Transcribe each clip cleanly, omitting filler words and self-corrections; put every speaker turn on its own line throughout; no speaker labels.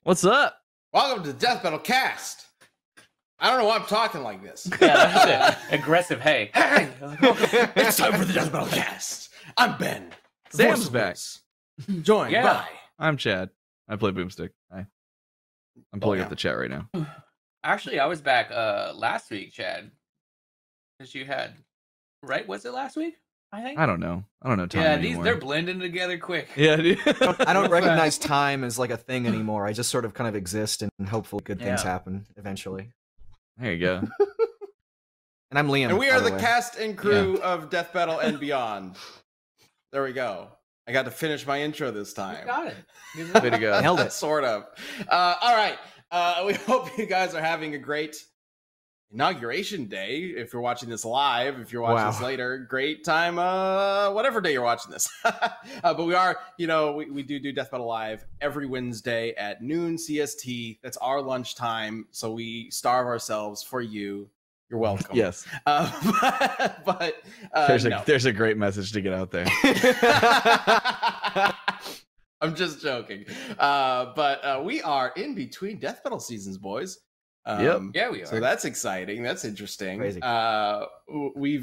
What's up?
Welcome to the Death Battle Cast. I don't know why I'm talking like this.
Yeah, that's it. Aggressive. Hey.
Hey, it's time for the Death Battle Cast. I'm Ben. the
Sam's
voice of
back.
voice, joined
Yeah.
by.
I'm Chad. I play Boomstick. Hi. I'm pulling up the chat right now.
Actually, I was back last week, Chad. Because you had, right? Was it last week? I think.
I don't know. I don't know time
Yeah,
anymore.
they're blending together quick.
Yeah, dude.
I don't recognize time as like a thing anymore. I just sort of kind of exist, and hopefully good things
Yeah.
happen eventually.
There you go.
And I'm Liam.
And we
by
are the
way.
cast and crew of Death Battle and Beyond. There we go. I got to finish my intro this
You
time.
got it.
Way to go.
Nailed it.
Sort of. All right. We hope you guys are having a great inauguration day. If you're watching this live, if you're watching this later, great time. Whatever day you're watching this. But we are, we do Death Battle Live every Wednesday at noon CST. That's our lunchtime. So we starve ourselves for you. You're welcome.
Yes.
But
There's a great message to get out there.
I'm just joking. But we are in between Death Battle seasons, boys.
Yep.
Yeah, we are.
So that's exciting. That's interesting.
Crazy.
We've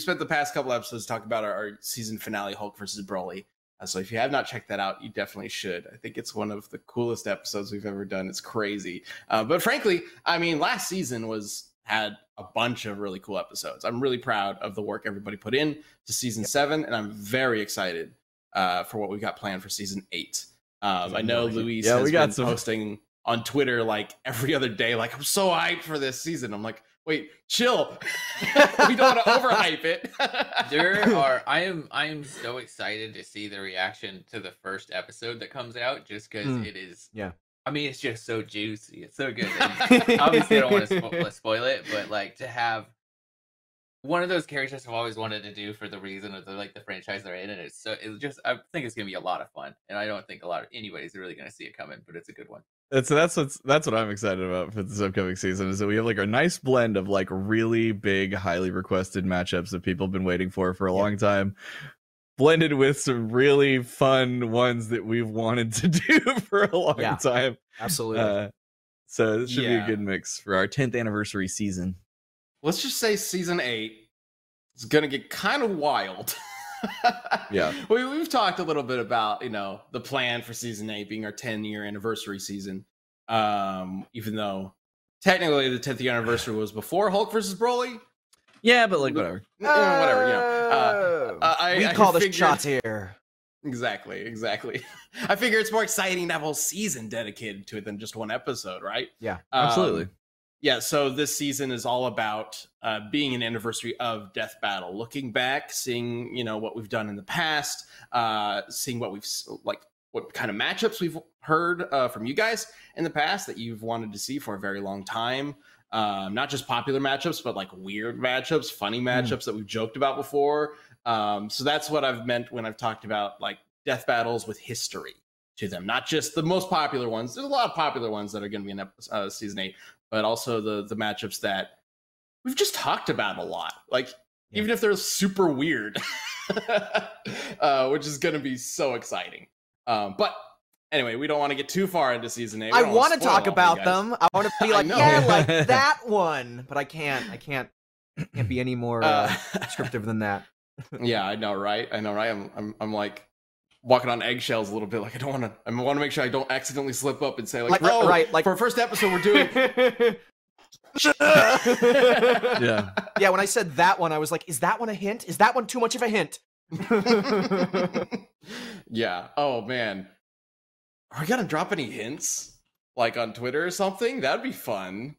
spent the past couple episodes talking about our season finale, Hulk versus Broly. So if you have not checked that out, you definitely should. I think it's one of the coolest episodes we've ever done. It's crazy. But frankly, I mean, last season had a bunch of really cool episodes. I'm really proud of the work everybody put in to season 7, and I'm very excited for what we got planned for season 8. I know Luis has been posting on Twitter like every other day, like, I'm so hyped for this season. I'm like, wait, chill. We don't want to overhype it.
I am so excited to see the reaction to the first episode that comes out, just because it is.
Yeah.
I mean, it's just so juicy. It's so good. And obviously, I don't want to spoil it, but like to have one of those characters I've always wanted to do for the reason of the franchise they're in, and I think it's gonna be a lot of fun, and I don't think anybody's really gonna see it coming, but it's a good one.
So that's what I'm excited about for this upcoming season, is that we have like a nice blend of like really big, highly requested matchups that people have been waiting for a long time, blended with some really fun ones that we've wanted to do for a long time.
Absolutely.
So this should be a good mix for our 10th anniversary season.
Let's just say season 8 is gonna get kind of wild.
Yeah.
We've talked a little bit about, the plan for season 8 being our 10-year anniversary season. Even though technically the 10th year anniversary was before Hulk versus Broly.
Yeah, but like whatever.
Whatever.
We call the shots here.
Exactly. I figure it's more exciting to have a whole season dedicated to it than just one episode, right?
Yeah,
absolutely.
Yeah, so this season is all about being an anniversary of Death Battle, looking back, seeing what we've done in the past, seeing what kind of matchups we've heard from you guys in the past that you've wanted to see for a very long time. Not just popular matchups, but like weird matchups, funny matchups that we've joked about before. So that's what I've meant when I've talked about like death battles with history to them, not just the most popular ones. There's a lot of popular ones that are going to be in season 8, but also the matchups that we've just talked about a lot. Like, even if they're super weird, which is going to be so exciting. But anyway, we don't want to get too far into season 8.
I want to talk about them. I want to be like, like that one, but I can't. I can't be any more descriptive than that.
Yeah, I know, right? I'm like walking on eggshells a little bit. Like, I want to make sure I don't accidentally slip up and say like for our first episode we're doing.
Yeah. When I said that one, I was like, is that one a hint? Is that one too much of a hint?
Yeah. Oh man, are we gonna drop any hints like on Twitter or something? That'd be fun.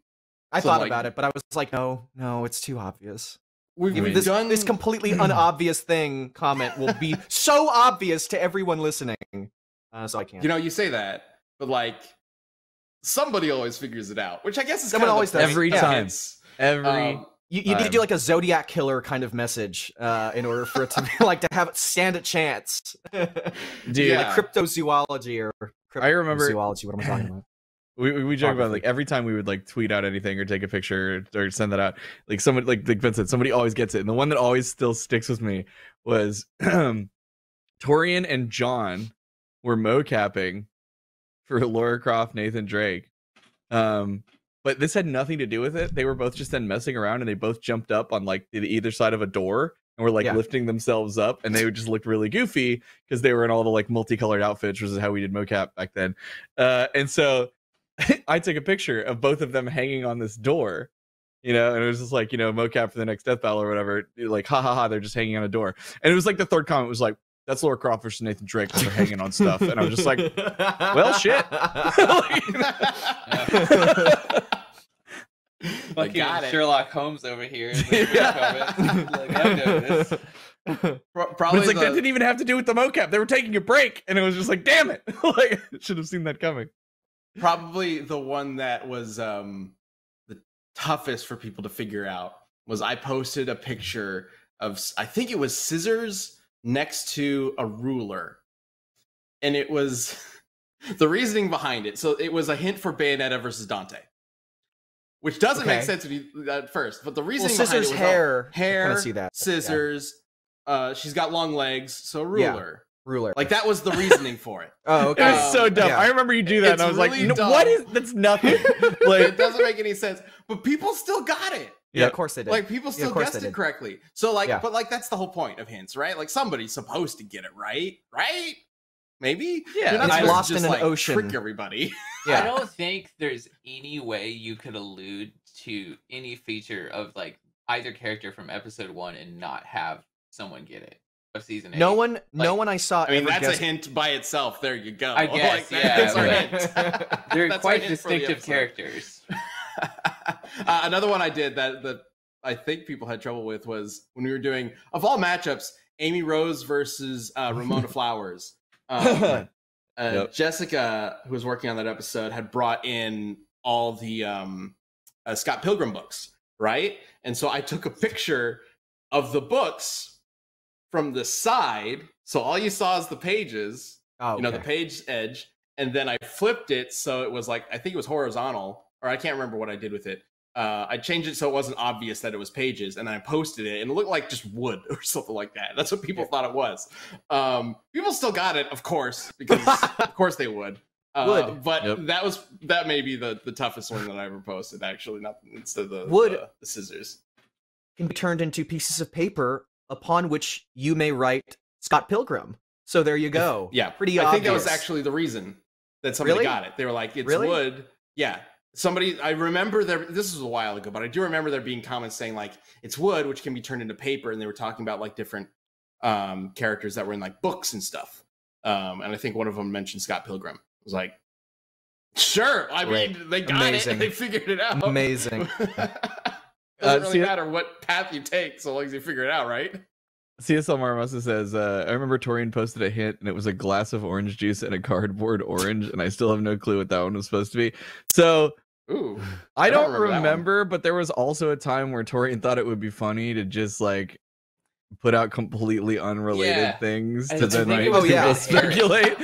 I thought about it, but I was like, no, it's too obvious.
We've done
this completely unobvious thing. Comment will be so obvious to everyone listening, so I can't.
You say that, but like somebody always figures it out, which I guess is
someone always does
every time.
You need to do like a Zodiac killer kind of message in order for it to be like to have it stand a chance.
Dude,
like cryptozoology or cryptozoology. What am I talking about?
We joke about like every time we would like tweet out anything or take a picture or send that out, like somebody like Vincent, somebody always gets it, and the one that always still sticks with me was Torian and John were mocapping for Lara Croft, Nathan Drake. But this had nothing to do with it. They were both just then messing around, and they both jumped up on like either side of a door and were like lifting themselves up, and they just looked really goofy because they were in all the like multicolored outfits, which is how we did mocap back then. And so I took a picture of both of them hanging on this door, and it was just like, mocap for the next death battle or whatever. Like, ha ha ha, they're just hanging on a door. And it was like the third comment was like, that's Lara Croft versus Nathan Drake. They're hanging on stuff, and I was just like, well, shit.
Fucking Sherlock Holmes over here. Like, I know this.
Probably
but it's like that didn't even have to do with the mocap. They were taking a break, and it was just like, damn it! Like, I should have seen that coming.
Probably the one that was the toughest for people to figure out was I posted a picture of, I think it was scissors next to a ruler, and it was the reasoning behind it. So it was a hint for Bayonetta versus Dante, which doesn't make sense to me at first, but the reasoning behind it was hair,
see that.
scissors. She's got long legs, so ruler.
Ruler.
Like, that was the reasoning for it.
Oh, okay. It was so dumb. I remember you do that, and I was really like, what is, that's nothing. Like,
it doesn't make any sense, but people still got it.
Yeah, of course they did.
Like, people still guessed it correctly. So, like, but like, that's the whole point of hints, right? Like, somebody's supposed to get it right? Maybe?
Yeah.
You're not
it's lost
just,
in an
like,
ocean.
Trick everybody.
Yeah. I don't think there's any way you could allude to any feature of, like, either character from episode 1 and not have someone get it. Of season 8.
No one I saw.
I mean, that's a hint by itself. There you go.
I guess,
that's our hint.
They're quite distinctive characters.
Another one I did that I think people had trouble with was when we were doing, of all matchups, Amy Rose versus Ramona Flowers. Jessica, who was working on that episode, had brought in all the Scott Pilgrim books, right? And so I took a picture of the books from the side, so all you saw is the pages, the page edge, and then I flipped it so it was like, I think it was horizontal, or I can't remember what I did with it. I changed it so it wasn't obvious that it was pages, and then I posted it, and it looked like just wood or something like that. That's what people thought it was. People still got it, of course, because of course they would. But that may be the toughest one that I ever posted, actually, not instead of the scissors.
Can be turned into pieces of paper upon which you may write Scott Pilgrim. So there you go. Pretty obvious.
I think that was actually the reason that somebody got it. They were like, it's wood. Yeah. Somebody, I remember this was a while ago, but I do remember there being comments saying like, it's wood, which can be turned into paper. And they were talking about like different characters that were in like books and stuff. And I think one of them mentioned Scott Pilgrim. It was like, sure. I mean, they got it. They figured it out.
Amazing.
Doesn't really matter what path you take, so long as you figure it out, right?
CSL Marmosa says, I remember Torian posted a hint, and it was a glass of orange juice and a cardboard orange, and I still have no clue what that one was supposed to be. So, I don't remember, but there was also a time where Torian thought it would be funny to just, like, put out completely unrelated things to then, like, people speculate.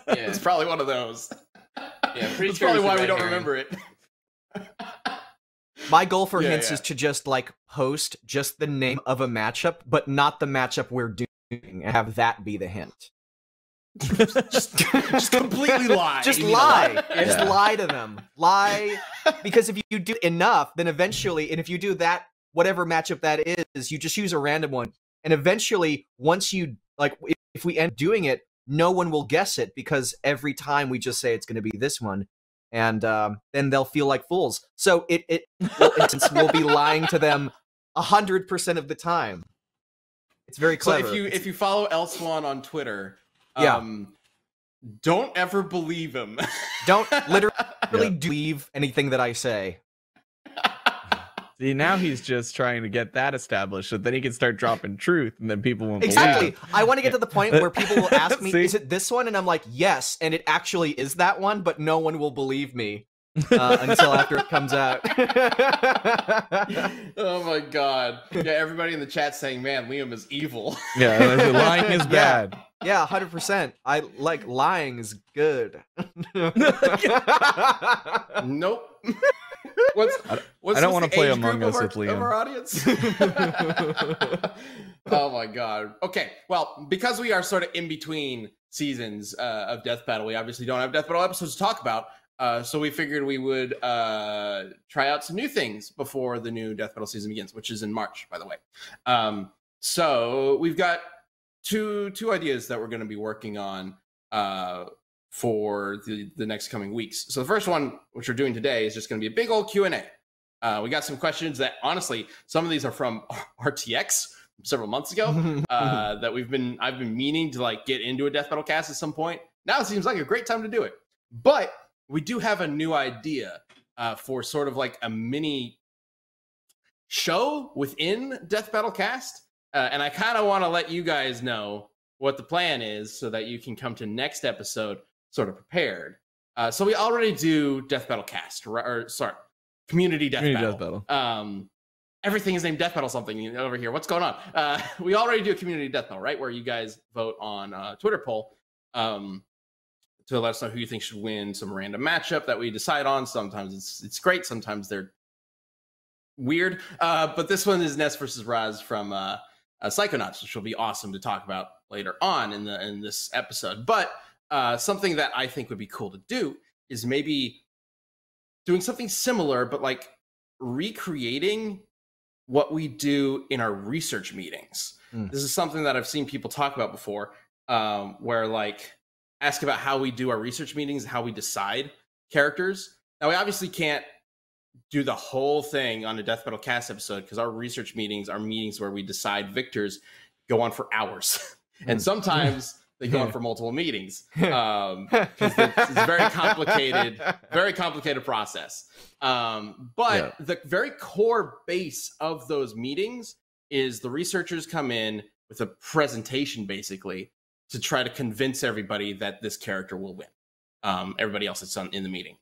It's probably one of those.
Yeah, pretty
That's probably why we don't remember it.
My goal for hints is to just like post just the name of a matchup, but not the matchup we're doing, and have that be the hint.
just completely lie.
Just lie. Just lie to them. Lie. Because if you do enough, then eventually, and if you do that, whatever matchup that is, you just use a random one. And eventually, once you, like, if we end doing it, no one will guess it, because every time we just say it's going to be this one. And then they'll feel like fools. So we'll be lying to them 100% of the time. It's very clever.
So if you follow Elswan on Twitter, don't ever believe him.
Don't literally believe anything that I say.
See, now he's just trying to get that established so then he can start dropping truth, and then people won't
Exactly.
believe.
I want to get to the point where people will ask me, is it this one? And I'm like, yes, and it actually is that one, but no one will believe me until after it comes out.
Oh my god. Yeah, everybody in the chat saying, man, Liam is evil.
Yeah, lying is bad.
Yeah, 100%. I like lying is good.
Nope.
I don't want to play Among Us with Liam.
Of our audience? Oh my god. Okay, well, because we are sort of in between seasons of Death Battle. We obviously don't have Death Battle episodes to talk about. So we figured we would try out some new things before the new Death Battle season begins, which is in March, by the way. So we've got two ideas that we're going to be working on for the next coming weeks. So the first one, which we're doing today, is just going to be a big old Q&A. We got some questions that, honestly, some of these are from RTX several months ago that I've been meaning to like get into a Death Battle cast at some point. Now it seems like a great time to do it. But we do have a new idea for sort of like a mini show within Death Battle cast. And I kind of want to let you guys know what the plan is so that you can come to next episode sort of prepared. So we already do Death Battle cast, Community Death Battle. Everything is named Death Battle something over here. What's going on? We already do a Community Death Battle, right? Where you guys vote on a Twitter poll to let us know who you think should win some random matchup that we decide on. Sometimes it's great. Sometimes they're weird. But this one is Ness versus Raz from Psychonauts, which will be awesome to talk about later on in this episode. But something that I think would be cool to do is maybe doing something similar, but like recreating what we do in our research meetings. This is something that I've seen people talk about before, where like ask about how we do our research meetings, how we decide characters. Now we obviously can't do the whole thing on a Death Battle cast episode because our research meetings are meetings where we decide victors go on for hours. And sometimes they go on for multiple meetings because it's a very complicated process. But the very core base of those meetings is the researchers come in with a presentation, basically, to try to convince everybody that this character will win. Everybody else that's in the meeting.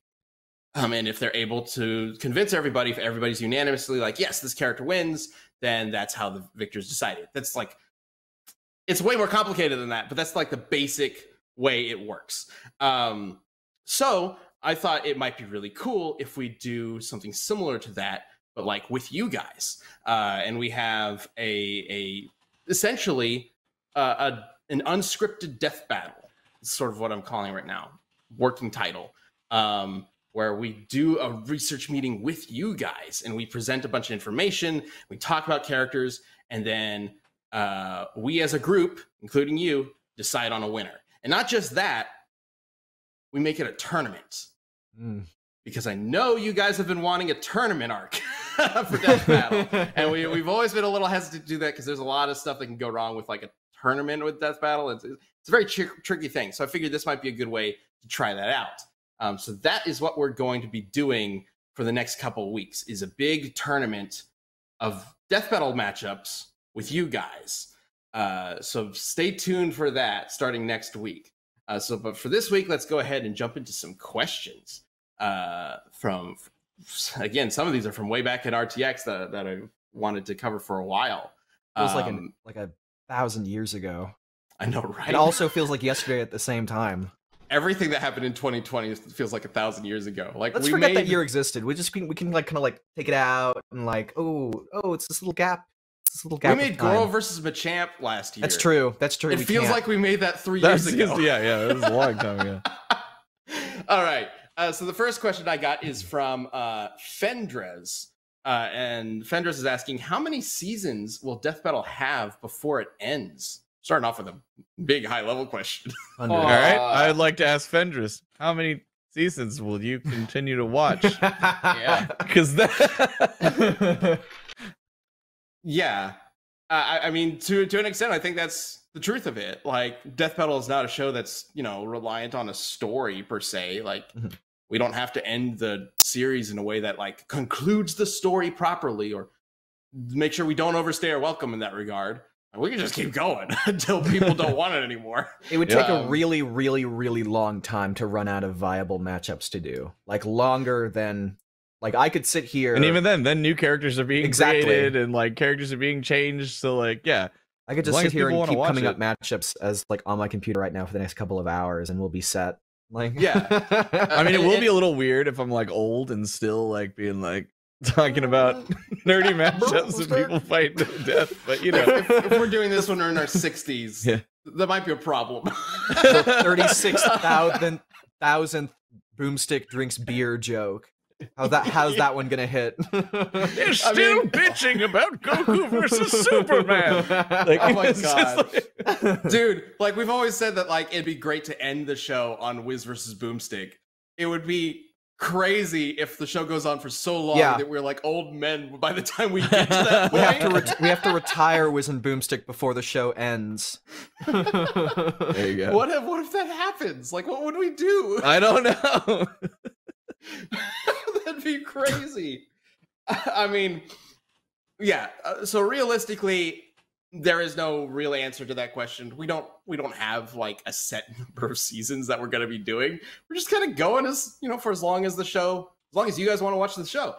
And if they're able to convince everybody, if everybody's unanimously like, yes, this character wins, then that's how the victors decided. That's like, it's way more complicated than that, but that's like the basic way it works. So I thought it might be really cool if we do something similar to that, but like with you guys. And we have essentially an unscripted death battle. It's sort of what I'm calling right now, working title. Where we do a research meeting with you guys and we present a bunch of information, we talk about characters, and then we as a group, including you, decide on a winner. And not just that, we make it a tournament. Because I know you guys have been wanting a tournament arc for Death Battle. And we've always been a little hesitant to do that because there's a lot of stuff that can go wrong with like a tournament with Death Battle. It's a very tricky thing. So I figured this might be a good way to try that out. So that is what we're going to be doing for the next couple of weeks, is a big tournament of Death Battle matchups with you guys. So stay tuned for that starting next week. But for this week, let's go ahead and jump into some questions from, again, some of these are from way back at RTX that I wanted to cover for a while.
It was like 1,000 years ago.
I know, right?
It also feels like yesterday at the same time.
Everything that happened in 2020 feels like 1,000 years ago. Like,
let's forget that year existed. We can like kind of like take it out and like, oh, it's this little gap.
We made Goro versus Machamp last year.
That's true.
It feels like we made that 3 years ago.
Yeah, it was a long time ago.
All right. So the first question I got is from Fendrez. And Fendrez is asking, how many seasons will Death Battle have before it ends? Starting off with a big high-level question.
All right. I'd like to ask Fendrez, how many seasons will you continue to watch?
Yeah.
Because that...
Yeah. I mean, to an extent, I think that's the truth of it. Like, Death Battle is not a show that's, reliant on a story, per se. Like, we don't have to end the series in a way that, like, concludes the story properly or make sure we don't overstay our welcome in that regard. We can just keep going until people don't want it anymore.
It would take a really, really, really long time to run out of viable matchups to do. Like, longer than... Like, I could sit here...
And even then new characters are being created and, like, characters are being changed. So, like, yeah.
I could just sit here and keep coming up matchups as, like, on my computer right now for the next couple of hours, and we'll be set. Like,
yeah.
I mean, it will be a little weird if I'm, like, old and still, like, being, like, talking about nerdy matchups and people fighting to death. But,
if we're doing this when we're in our 60s, that might be a problem.
The 36,000th Boomstick drinks beer joke. How's that one gonna hit?
They're still bitching about Goku versus Superman. Like,
Oh my
it's just
God.
like-
Dude, like we've always said that like it'd be great to end the show on Wiz versus Boomstick. It would be crazy if the show goes on for so long
Yeah.
that we're like old men by the time we get to that point.
we have to retire Wiz and Boomstick before the show ends.
there you go.
What if that happens? Like what would we do?
I don't know.
That'd be crazy. I mean, yeah. So realistically, there is no real answer to that question. We don't have like a set number of seasons that we're going to be doing. We're just kind of going as for as long as the show, as long as you guys want to watch the show,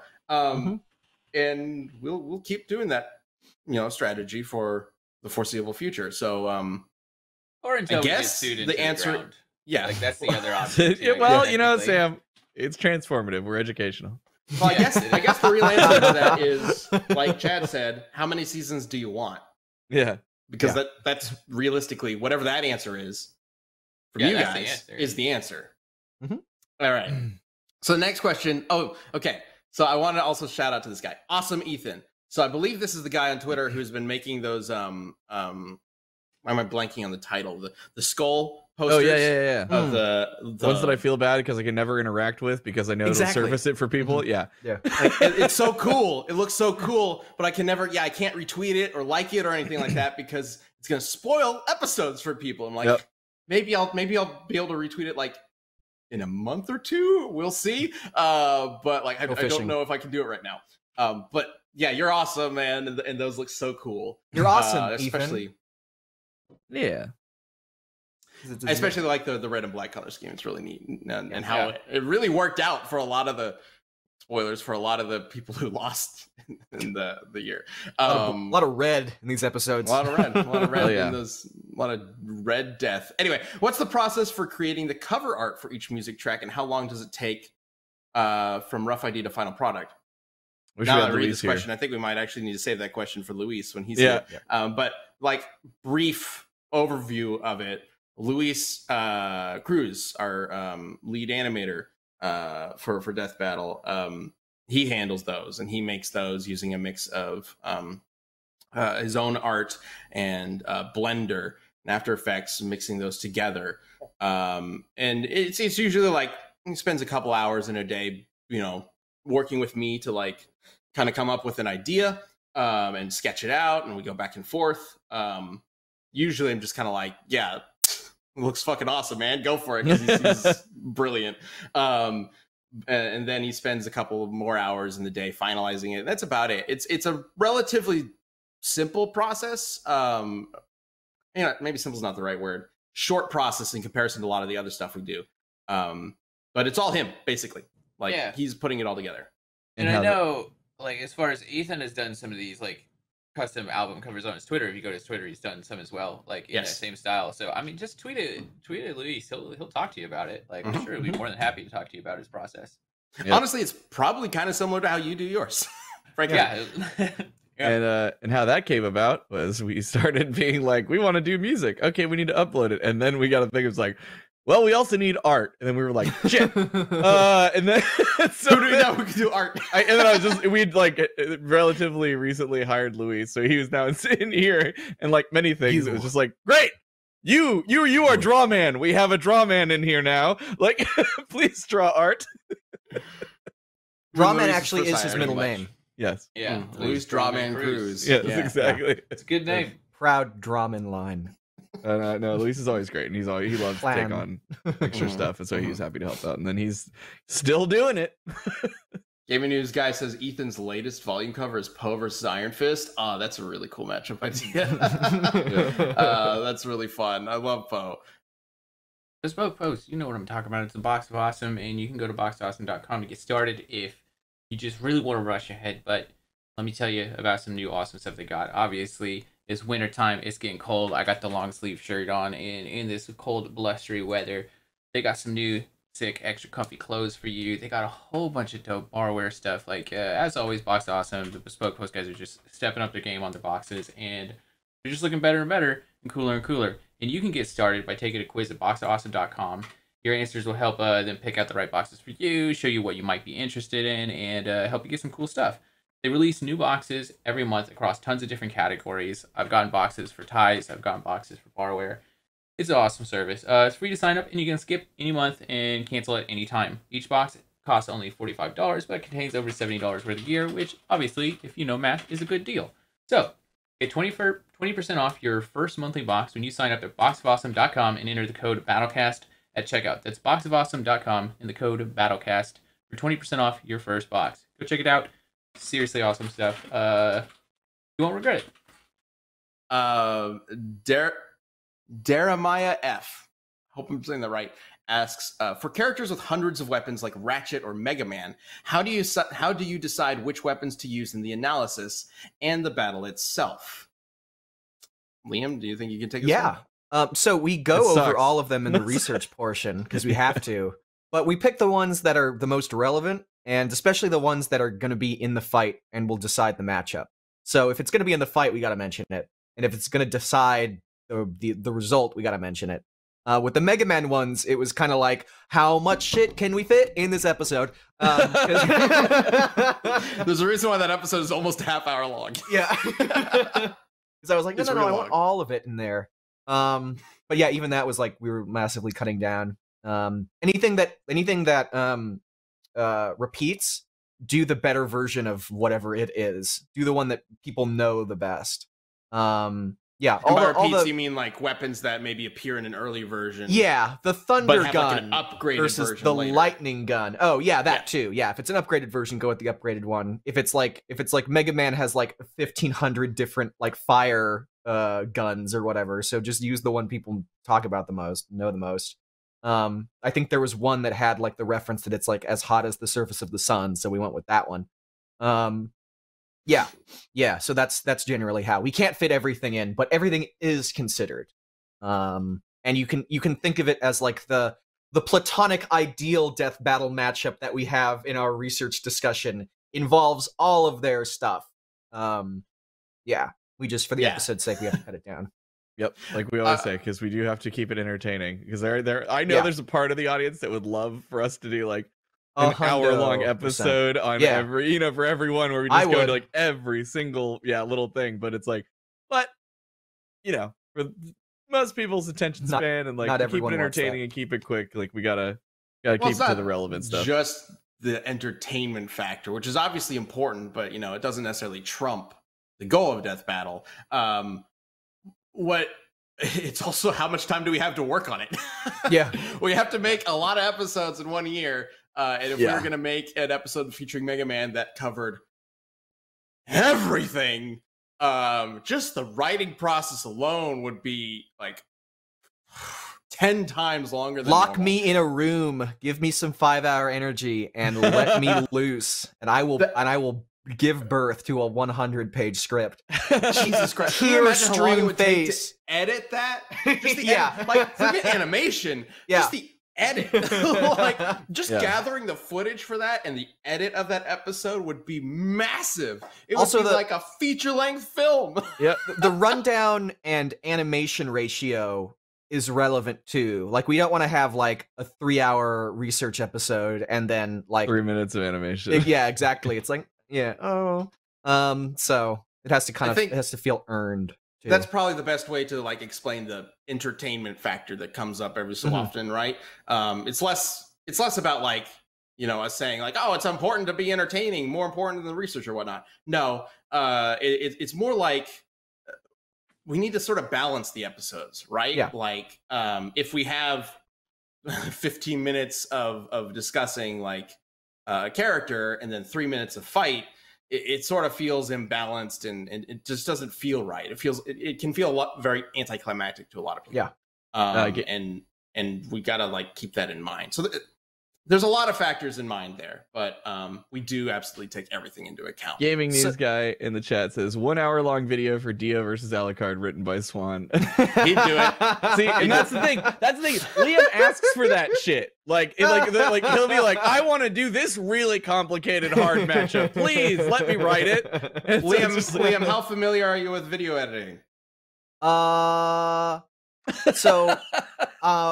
and we'll keep doing that strategy for the foreseeable future. So
Or until
I
we get
guess
sued
the
into
answer-
the ground.
yeah.
Like that's the other option. too,
Yeah,
I
well,
guess, technically.
Sam, it's transformative. We're educational.
Well,
Yes, it
I guess the real answer to that is, like Chad said, how many seasons do you want?
Yeah.
Because
Yeah.
that's realistically whatever that answer is from
Yeah,
you
that's the
guys
answer.
is the answer.
Mhm.
All right. So the next question. Oh, okay. So I want to also shout out to this guy, Awesome Ethan. So I believe this is the guy on Twitter who's been making those why am I blanking on the title? The skull posters.
Oh yeah.
Of the
Ones that I feel bad because I can never interact with because I know
Exactly.
it'll surface it for people. Yeah.
Like, it's so cool. It looks so cool, but I can never. Yeah, I can't retweet it or like it or anything like that because it's gonna spoil episodes for people. I'm like,
Yep.
maybe I'll be able to retweet it like in a month or two. We'll see. But like, I don't
fishing.
know if I can do it right now. But yeah, you're awesome, man, and those look so cool.
You're awesome,
Especially.
Yeah.
Ethan.
I especially like the red and black color scheme. It's really neat, and how it really worked out for a lot of the spoilers for a lot of the people who lost in the year.
A lot of red in these episodes.
A lot of red,
Oh, yeah.
in those, a lot of red death. Anyway, what's the process for creating the cover art for each music track, and how long does it take from rough idea to final product?
We should
Now I
have
read
Luis
this
here.
question, I think we might actually need to save that question for Luis when he's
Yeah.
here. But like brief overview of it. Luis Cruz, our lead animator for Death Battle, he handles those and he makes those using a mix of his own art and Blender and After Effects, mixing those together. And it's usually like he spends a couple hours in a day, working with me to like kind of come up with an idea and sketch it out, and we go back and forth. Usually I'm just kind of like, yeah, it looks fucking awesome, man. Go for it. 'Cause he's brilliant. And then he spends a couple more hours in the day finalizing it. That's about it. It's a relatively simple process. Maybe simple's not the right word. Short process in comparison to a lot of the other stuff we do. But it's all him, basically. Like he's putting it all together.
And I know, like, as far as Ethan has done some of these, like, custom album covers on his Twitter. If you go to his Twitter, he's done some as well, like in that same style. So I mean, just tweet it, Luis. He'll talk to you about it. Like, I'm sure he'll be more than happy to talk to you about his process.
Yep.
Honestly, it's probably kind of similar to how you do yours. Frankly.
Yeah.
And how that came about was we started being like, we want to do music. Okay, we need to upload it. And then we got to think, it's like, well, we also need art. And then we were like, shit. And then
So do we know we can do art?
and then we'd like relatively recently hired Luis, so he was now in here, and like many things, it was just like, great, you are draw man. We have a draw man in here now. Like, please draw art.
Drawman
Luis'
actually
first
is his
hire,
middle
pretty much.
name.
Yes.
Yeah.
Luis Drawman Cruz.
Yes,
Yeah.
exactly.
It's a good name.
Proud Drawman line.
No, Luis is always great, and he loves to take
Clam.
on extra stuff, and so he's happy to help out. And then he's still doing it.
Gaming News guy says Ethan's latest volume cover is Poe versus Iron Fist. Oh, that's a really cool matchup idea. That's really fun. I love Poe.
Bespoke Post, you know what I'm talking about. It's the Box of Awesome, and you can go to boxofawesome.com to get started if you just really want to rush ahead. But let me tell you about some new awesome stuff they got. Obviously, it's wintertime. It's getting cold. I got the long sleeve shirt on, and in this cold, blustery weather, they got some new sick, extra comfy clothes for you. They got a whole bunch of dope barware stuff. Like, as always, Box of Awesome, the Bespoke Post guys are just stepping up their game on their boxes, and they're just looking better and better and cooler and cooler. and you can get started by taking a quiz at boxofawesome.com. Your answers will help them pick out the right boxes for you, show you what you might be interested in, and help you get some cool stuff. They release new boxes every month across tons of different categories. I've gotten boxes for ties. I've gotten boxes for barware. It's an awesome service. It's free to sign up, and you can skip any month and cancel at any time. Each box costs only $45, but contains over $70 worth of gear, which obviously, if you know math, is a good deal. So, get 20% off your first monthly box when you sign up at boxofawesome.com and enter the code BattleCast at checkout. That's boxofawesome.com and the code BattleCast for 20% off your first box. Go check it out. Seriously awesome stuff. You won't regret
it. Jeremiah F. Hope I'm saying that right. Asks, for characters with hundreds of weapons like Ratchet or Mega Man, how do you decide which weapons to use in the analysis and the battle itself? Liam, do you think you can take this one?
So we go over all of them in the research portion because we have to, but we pick the ones that are the most relevant, and especially the ones that are going to be in the fight and will decide the matchup. So if it's going to be in the fight, we got to mention it, and if it's going to decide the result, we got to mention it. With the Mega Man ones, it was kind of like, how much shit can we fit in this episode?
There's a reason why that episode is almost a half hour long.
Yeah. Because I was like, no, I want all of it in there. But yeah, even that was like, we were massively cutting down. Anything that repeats, do the better version of whatever it is. Do the one that people know the best. Yeah,
and by repeats, you mean like weapons that maybe appear in an early version?
Yeah, the thunder gun
like an upgraded
versus
version
the
later.
lightning gun. Oh yeah, that too. Yeah, if it's an upgraded version, go with the upgraded one. If it's like Mega Man has like 1,500 different like fire guns or whatever, so just use the one people talk about the most, know the most. I think there was one that had like the reference that it's like as hot as the surface of the sun, so we went with that one. Yeah. So that's generally how we can't fit everything in, but everything is considered. And you can think of it as like the platonic ideal death battle matchup that we have in our research discussion involves all of their stuff. Yeah. We just, for the episode's sake, we have to cut it down.
Yep, like we always say, because we do have to keep it entertaining. Because I know there's a part of the audience that would love for us to do like an hour-long episode on every, for everyone, where we just go into like every single little thing. But it's like, for most people's attention span and like keep it entertaining and keep it quick, like we gotta keep it to the relevant stuff.
Just the entertainment factor, which is obviously important, but it doesn't necessarily trump the goal of Death Battle. It's also how much time do we have to work on it?
Yeah,
we have to make a lot of episodes in 1 year. And if we were going to make an episode featuring Mega Man that covered everything, just the writing process alone would be like 10 times longer than
Lock
normal.
me in a room, give me some 5-hour energy, and let me loose, and I will give birth to a 100-page script.
Jesus Christ!
Pure stream face.
Edit that. Just the like forget animation.
Yeah.
Just the edit. Gathering the footage for that and the edit of that episode would be massive. It would be like a feature-length film.
Yeah, the rundown and animation ratio is relevant too. Like, we don't want to have like a 3-hour research episode and then like
3 minutes of animation.
Yeah, exactly. It's like so it has to it has to feel earned. Too.
That's probably the best way to like explain the entertainment factor that comes up every so often, right? It's less about like us saying like, oh, it's important to be entertaining, more important than the research or whatnot. No, it's more like we need to sort of balance the episodes, right?
Yeah.
Like if we have 15 minutes of discussing like a character and then 3 minutes of fight, it sort of feels imbalanced and it just doesn't feel right. It can feel very anticlimactic to a lot of people.
Yeah.
And we gotta like keep that in mind. So there's a lot of factors in mind there, but we do absolutely take everything into account.
Gaming news guy in the chat says 1 hour long video for Dio versus Alucard written by Swan.
He'd do it.
See, and that's the thing. Liam asks for that shit. Like he'll be like, I want to do this really complicated hard matchup. Please let me write it.
Liam, how familiar are you with video editing?
So,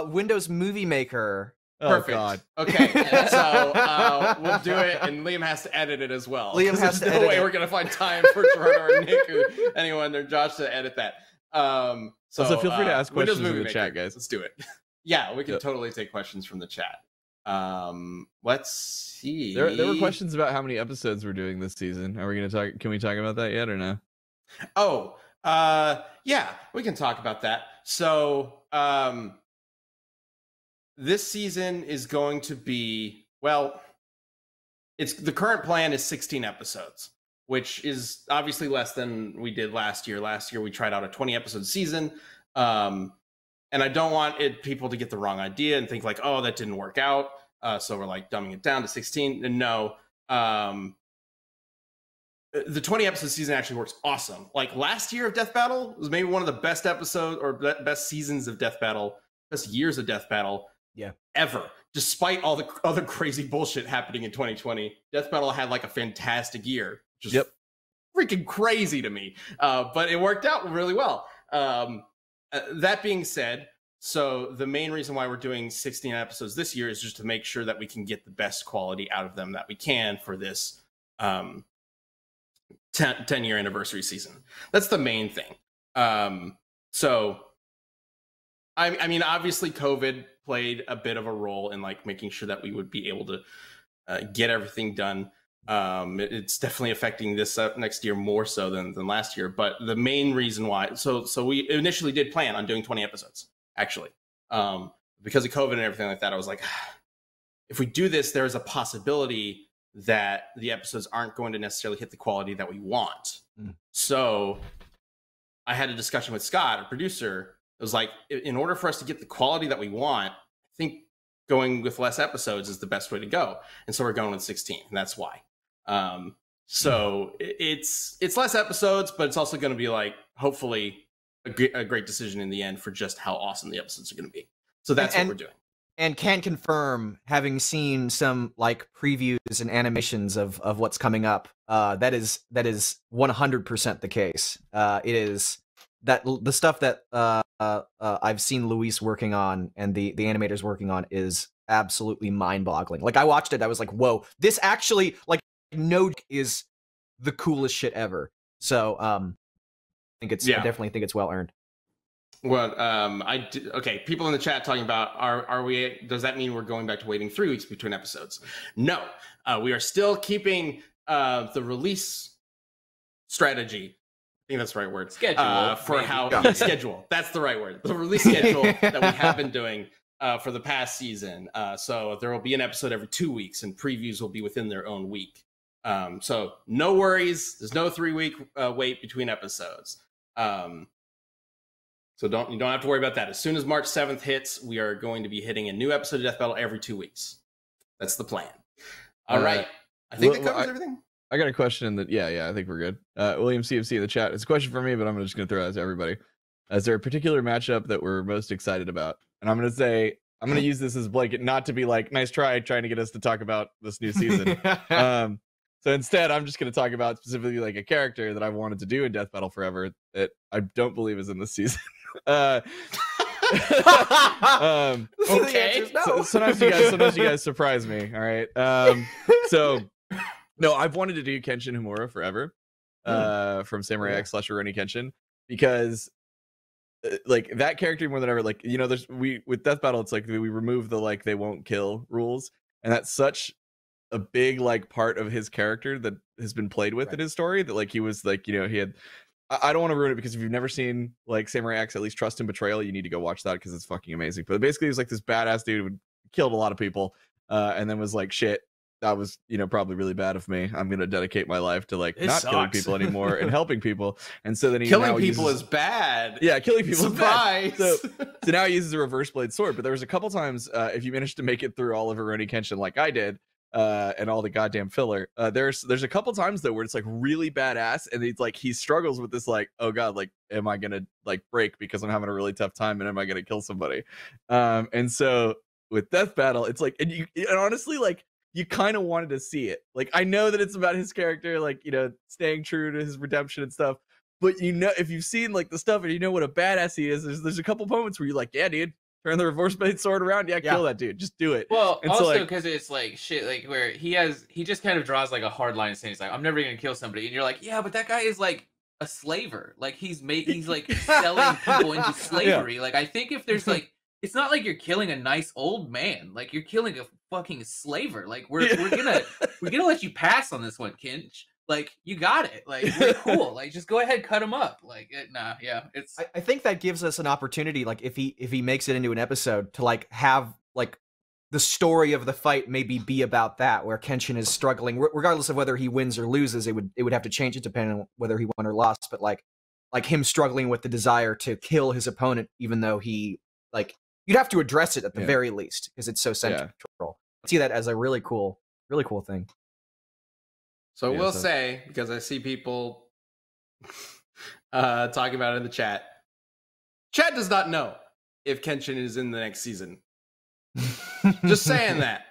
Windows Movie Maker.
Oh
Perfect.
God.
Okay, so we'll do it, and Liam has to edit it as well.
Liam
'cause
has to
there's no
edit
way
it.
we're gonna find time for Gerardo or Nick or anyone or Josh to edit that. So
Also, feel free to ask
Windows
questions in
Movie
the chat,
Maker.
guys.
Let's do it. Yeah, we can
Yep.
totally take questions from the chat. Let's see.
There were questions about how many episodes we're doing this season. Are we gonna talk? Can we talk about that yet or no?
Oh, yeah, we can talk about that. So, this season is going to be, well, it's the current plan is 16 episodes, which is obviously less than we did last year. Last year we tried out a 20 episode season. And I don't want people to get the wrong idea and think like, oh, that didn't work out. So we're like dumbing it down to 16. And no, the 20 episode season actually works awesome. Like last year of Death Battle was maybe one of the best episodes or best seasons of Death Battle, best years of Death Battle ever. Despite all the other crazy bullshit happening in 2020, Death Battle had like a fantastic year, which is freaking crazy to me. But it worked out really well. That being said, so the main reason why we're doing 16 episodes this year is just to make sure that we can get the best quality out of them that we can for this 10-year anniversary season. That's the main thing. So I mean, obviously COVID played a bit of a role in like making sure that we would be able to get everything done. It's definitely affecting this next year more so than last year. But the main reason why, so we initially did plan on doing 20 episodes, actually. Because of COVID and everything like that, I was like, if we do this, there's a possibility that the episodes aren't going to necessarily hit the quality that we want. So I had a discussion with Scott, a producer. It was like, in order for us to get the quality that we want, I think going with less episodes is the best way to go. And so we're going with 16, and that's why. So it's less episodes, but it's also going to be like, hopefully a great decision in the end for just how awesome the episodes are going to be. So that's what we're doing.
And can confirm, having seen some like previews and animations of what's coming up, that is 100% the case. It is that the stuff that I've seen Luis working on and the animators working on is absolutely mind-boggling. Like I watched it, I was like, whoa, this actually like no is the coolest shit ever. So I definitely think it's well earned.
Well, okay. People in the chat talking about are we? Does that mean we're going back to waiting 3 weeks between episodes? No, we are still keeping the release strategy. I think that's the right word.
Schedule
for how schedule. That's the right word. The release schedule that we have been doing for the past season. So there will be an episode every 2 weeks, and previews will be within their own week. So no worries. There's no 3 week wait between episodes. So you don't have to worry about that. As soon as March 7th hits, we are going to be hitting a new episode of Death Battle every 2 weeks. That's the plan. All right. I think that covers everything.
I got a question that, I think we're good. William CFC in the chat. It's a question for me, but I'm just going to throw it out to everybody. Is there a particular matchup that we're most excited about? And I'm going to use this as a blanket, not to be like, nice try trying to get us to talk about this new season. So instead, I'm just going to talk about specifically like a character that I've wanted to do in Death Battle forever that I don't believe is in this season.
Okay.
Sometimes you guys surprise me. All right. So no, I've wanted to do Kenshin Himura forever, from Samurai X / Rurouni Kenshin, because like that character more than ever, like, you know, with Death Battle, it's like we remove the like they won't kill rules, and that's such a big like part of his character that has been played with in his story, that like he was like, you know, he had. I don't want to ruin it, because if you've never seen like Samurai X, at least Trust and Betrayal, you need to go watch that because it's fucking amazing. But basically, he was like this badass dude who killed a lot of people, and then was like, shit, that was, you know, probably really bad of me. I'm gonna dedicate my life to like not killing people anymore and helping people. And so then
killing people is bad.
Yeah, killing people
Surprise.
is bad. So now he uses a reverse blade sword. But there was a couple times, if you managed to make it through all of Rurouni Kenshin like I did, and all the goddamn filler, there's a couple times though where it's like really badass, and he struggles with this like, oh god, like am I gonna like break because I'm having a really tough time, and am I gonna kill somebody? And so with Death Battle, it's like, and honestly, like, you kind of wanted to see it. Like, I know that it's about his character, like, you know, staying true to his redemption and stuff, But you know, if you've seen like the stuff and you know what a badass he is, there's a couple moments where you're like, yeah, dude, turn the reverse blade sword around, yeah, kill that dude, just do it.
Well,
and so,
also
like,
because it's like shit, like where he just kind of draws like a hard line saying he's like, I'm never gonna kill somebody, and you're like, yeah, but that guy is like a slaver, like he's like selling people into slavery. Like I think if there's like, it's not like you're killing a nice old man, like you're killing a fucking slaver. Like we're gonna let you pass on this one, Kinch. Like you got it. Like we're cool. Like just go ahead, cut him up. Like it's.
I think that gives us an opportunity, like if he makes it into an episode, to like have like the story of the fight maybe be about that, where Kenshin is struggling, regardless of whether he wins or loses. It would have to change it depending on whether he won or lost. But like him struggling with the desire to kill his opponent, even though he like you'd have to address it at the very least because it's so central. I see that as a really cool thing.
So we'll say, because I see people talking about it in the chat, Chad does not know if Kenshin is in the next season. Just saying that.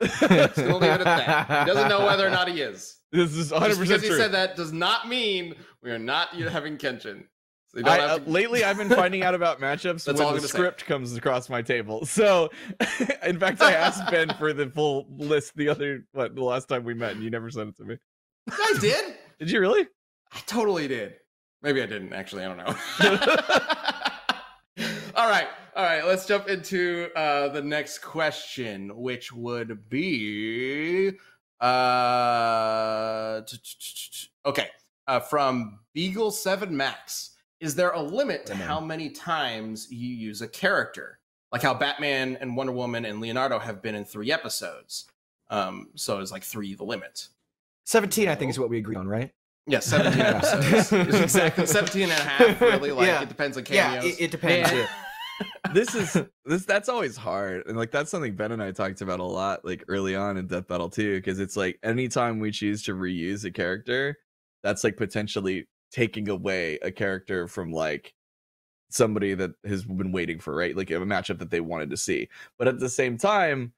Just gonna leave it at that. He doesn't know whether or not he is.
This is 100%
Just because
true.
he said that does not mean we are not having Kenshin. So you
don't
have to...
Lately, I've been finding out about matchups when the script comes across my table. So, in fact, I asked Ben for the full list the last time we met, and you never sent it to me.
I did.
Did you really?
I totally did. Maybe I didn't, actually. I don't know. All right. Let's jump into the next question, which would be... from Beagle7 Max. Is there a limit to how many times you use a character? Like how Batman and Wonder Woman and Leonardo have been in 3 episodes. So is like 3 the limit?
17, I think, is what we agreed on, right?
Yeah, 17 episodes. It's exactly 17 and a half, really. Like, it depends on cameos.
Yeah, it depends.
That's always hard. And like, that's something Ben and I talked about a lot, like early on in Death Battle too, because it's like anytime we choose to reuse a character, that's like potentially taking away a character from like somebody that has been waiting for, right? Like a matchup that they wanted to see. But at the same time,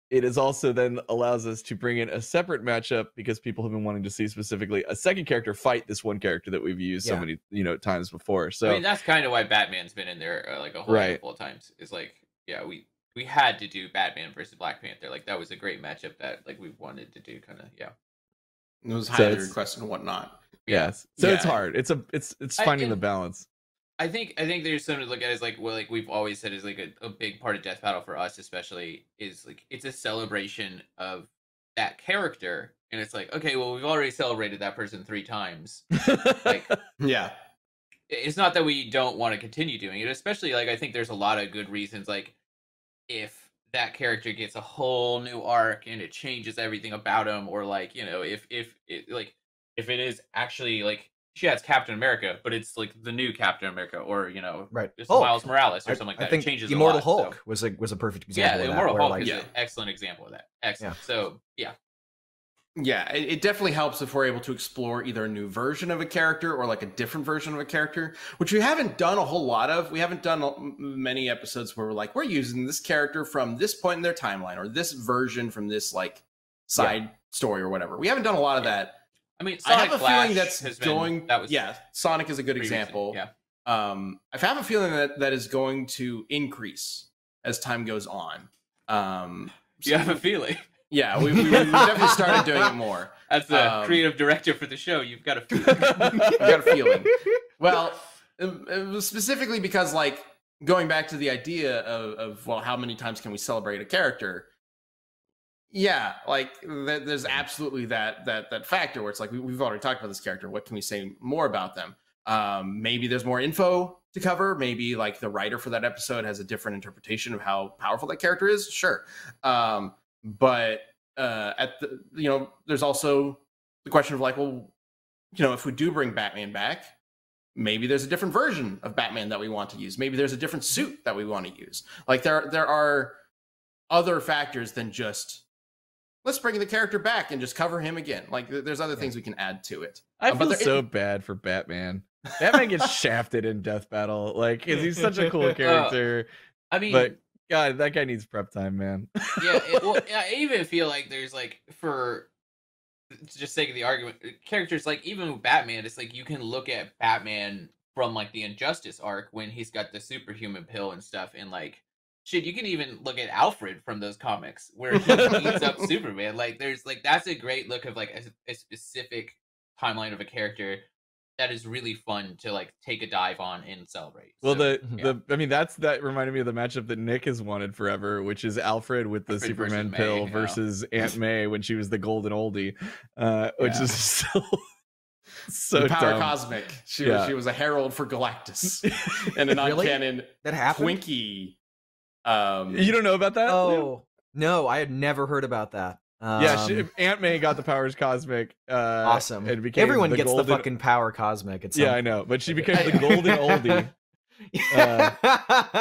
it is also then allows us to bring in a separate matchup because people have been wanting to see specifically a second character fight this one character that we've used so many times before. So
I mean, that's kind of why Batman's been in there like a whole handful of times. It's like, yeah, we had to do Batman versus Black Panther. Like that was a great matchup that like we wanted to do. Kind of, yeah.
It was highly requested and whatnot.
Yes, so it's hard. It's finding the balance.
I think there's something to look at is like we've always said is like a big part of Death Battle for us especially is like it's a celebration of that character, and it's like, okay, well, we've already celebrated that person 3 times. Like,
yeah,
it's not that we don't want to continue doing it, especially like I think there's a lot of good reasons, like if that character gets a whole new arc and it changes everything about him, or like, you know, if it is actually like she has Captain America, but it's like the new Captain America, or you know, it's Miles Morales or something like that.
I think
it changes
Immortal
a lot,
Hulk was a perfect example.
Yeah,
of
Immortal
that,
Hulk is an excellent example of that. Excellent. Yeah. So
yeah, it definitely helps if we're able to explore either a new version of a character or like a different version of a character, which we haven't done a whole lot of. We haven't done many episodes where we're using this character from this point in their timeline, or this version from this like side story or whatever. We haven't done a lot of that.
I mean,
I have a feeling that's going. Sonic is a good example.
Yeah.
I have a feeling that is going to increase as time goes on.
You have a feeling?
Yeah, we definitely started doing it more.
As the creative director for the show, you've got a feeling.
I've got a feeling. Well, it was specifically because, like, going back to the idea of how many times can we celebrate a character? Yeah, like there's absolutely that factor where it's like we've already talked about this character. What can we say more about them? Maybe there's more info to cover. Maybe like the writer for that episode has a different interpretation of how powerful that character is. Sure, but there's also the question of like, well, you know, if we do bring Batman back, maybe there's a different version of Batman that we want to use. Maybe there's a different suit that we want to use. Like there are other factors than just let's bring the character back and just cover him again. Like there's other things we can add to it.
I feel so bad for Batman. Batman gets shafted in Death Battle. Like, he's such a cool character.
I mean,
but God, that guy needs prep time, man.
Yeah. I even feel like there's like for just sake of the argument, characters like even with Batman, it's like you can look at Batman from like the Injustice arc when he's got the superhuman pill and stuff, and like shit, you can even look at Alfred from those comics where he beats up Superman. Like there's like that's a great look of like a specific timeline of a character that is really fun to like take a dive on and celebrate.
Well,
So,
I mean, that reminded me of the matchup that Nick has wanted forever, which is Alfred with the
Alfred
Superman
versus
pill
May,
versus Aunt May when she was the golden oldie, which is so
The Power
dumb.
Cosmic. She was a herald for Galactus and a non-canon
That happened.
Twinkie.
You don't know about that? Liam?
Oh no, I had never heard about that.
Yeah, Aunt May got the powers cosmic.
Awesome.
And became
Everyone
the
gets
golden...
the fucking power cosmic. It's
Yeah, I know, but she became the golden oldie.